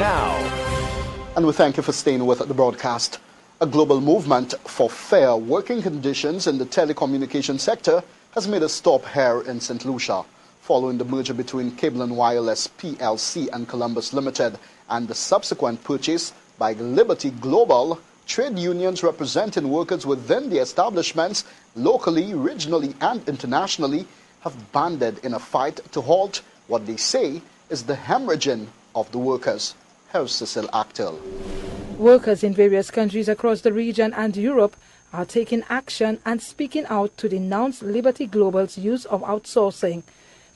now. And we thank you for staying with the broadcast. A global movement for fair working conditions in the telecommunication sector has made a stop here in St. Lucia, following the merger between Cable and Wireless PLC and Columbus Limited and the subsequent purchase by Liberty Global. Trade unions representing workers within the establishments, locally, regionally, and internationally, have banded in a fight to halt what they say is the hemorrhaging of the workers. Here's Cecil Actel. Workers in various countries across the region and Europe are taking action and speaking out to denounce Liberty Global's use of outsourcing.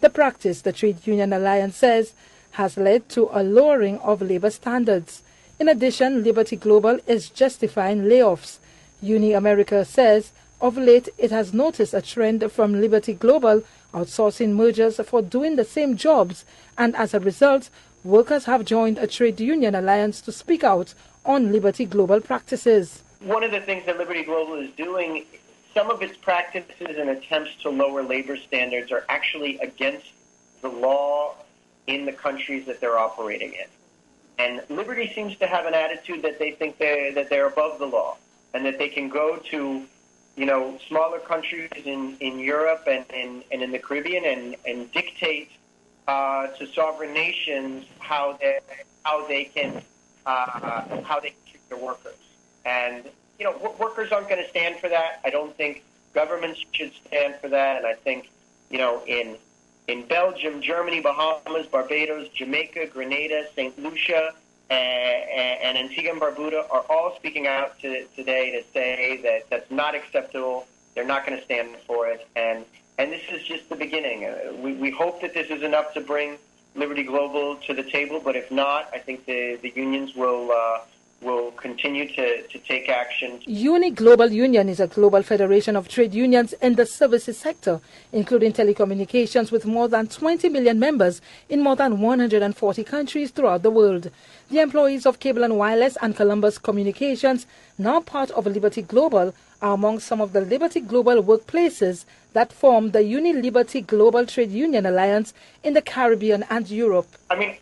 The practice, the Trade Union Alliance says, has led to a lowering of labor standards. In addition, Liberty Global is justifying layoffs. Uni America says of late it has noticed a trend from Liberty Global outsourcing mergers for doing the same jobs, and as a result, workers have joined a trade union alliance to speak out on Liberty Global practices. One of the things that Liberty Global is doing, some of its practices and attempts to lower labor standards are actually against the law in the countries that they're operating in. And Liberty seems to have an attitude that they think they're above the law and that they can go to, smaller countries in Europe and in the Caribbean and dictate to sovereign nations how they can treat their workers. And workers aren't going to stand for that. I don't think governments should stand for that. And I think in Belgium, Germany, Bahamas, Barbados, Jamaica, Grenada, St. Lucia, and Antigua and Barbuda are all speaking out today to say that that's not acceptable. They're not going to stand for it. And this is just the beginning. We hope that this is enough to bring Liberty Global to the table, but if not, I think the unions will continue to take action. Uni Global Union is a global federation of trade unions in the services sector, including telecommunications, with more than 20 million members in more than 140 countries throughout the world. The employees of Cable and Wireless and Columbus Communications, now part of Liberty Global, are among some of the Liberty Global workplaces that form the Uni Liberty Global Trade Union Alliance in the Caribbean and Europe. I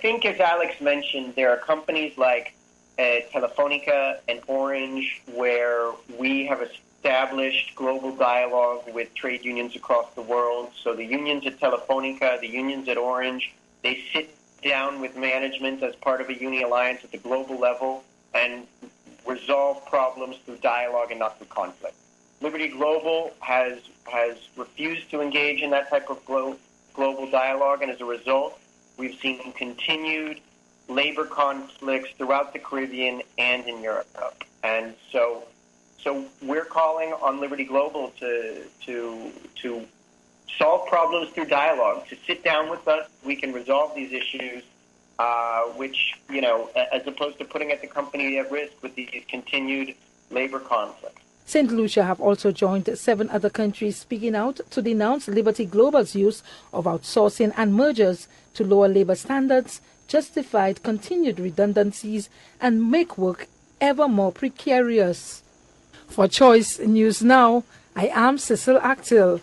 think, as Alex mentioned, there are companies like Telefonica and Orange where we have established global dialogue with trade unions across the world. So the unions at Telefonica, the unions at Orange, they sit down with management as part of a uni alliance at the global level and resolve problems through dialogue and not through conflict. Liberty Global has refused to engage in that type of global dialogue, and as a result, we've seen continued labor conflicts throughout the Caribbean and in Europe. And so we're calling on Liberty Global to solve problems through dialogue, to sit down with us. We can resolve these issues, which, as opposed to putting the company at risk with these continued labor conflicts. St. Lucia have also joined 7 other countries speaking out to denounce Liberty Global's use of outsourcing and mergers to lower labor standards, justified continued redundancies, and make work ever more precarious. For Choice News Now, I am Cecil Actel.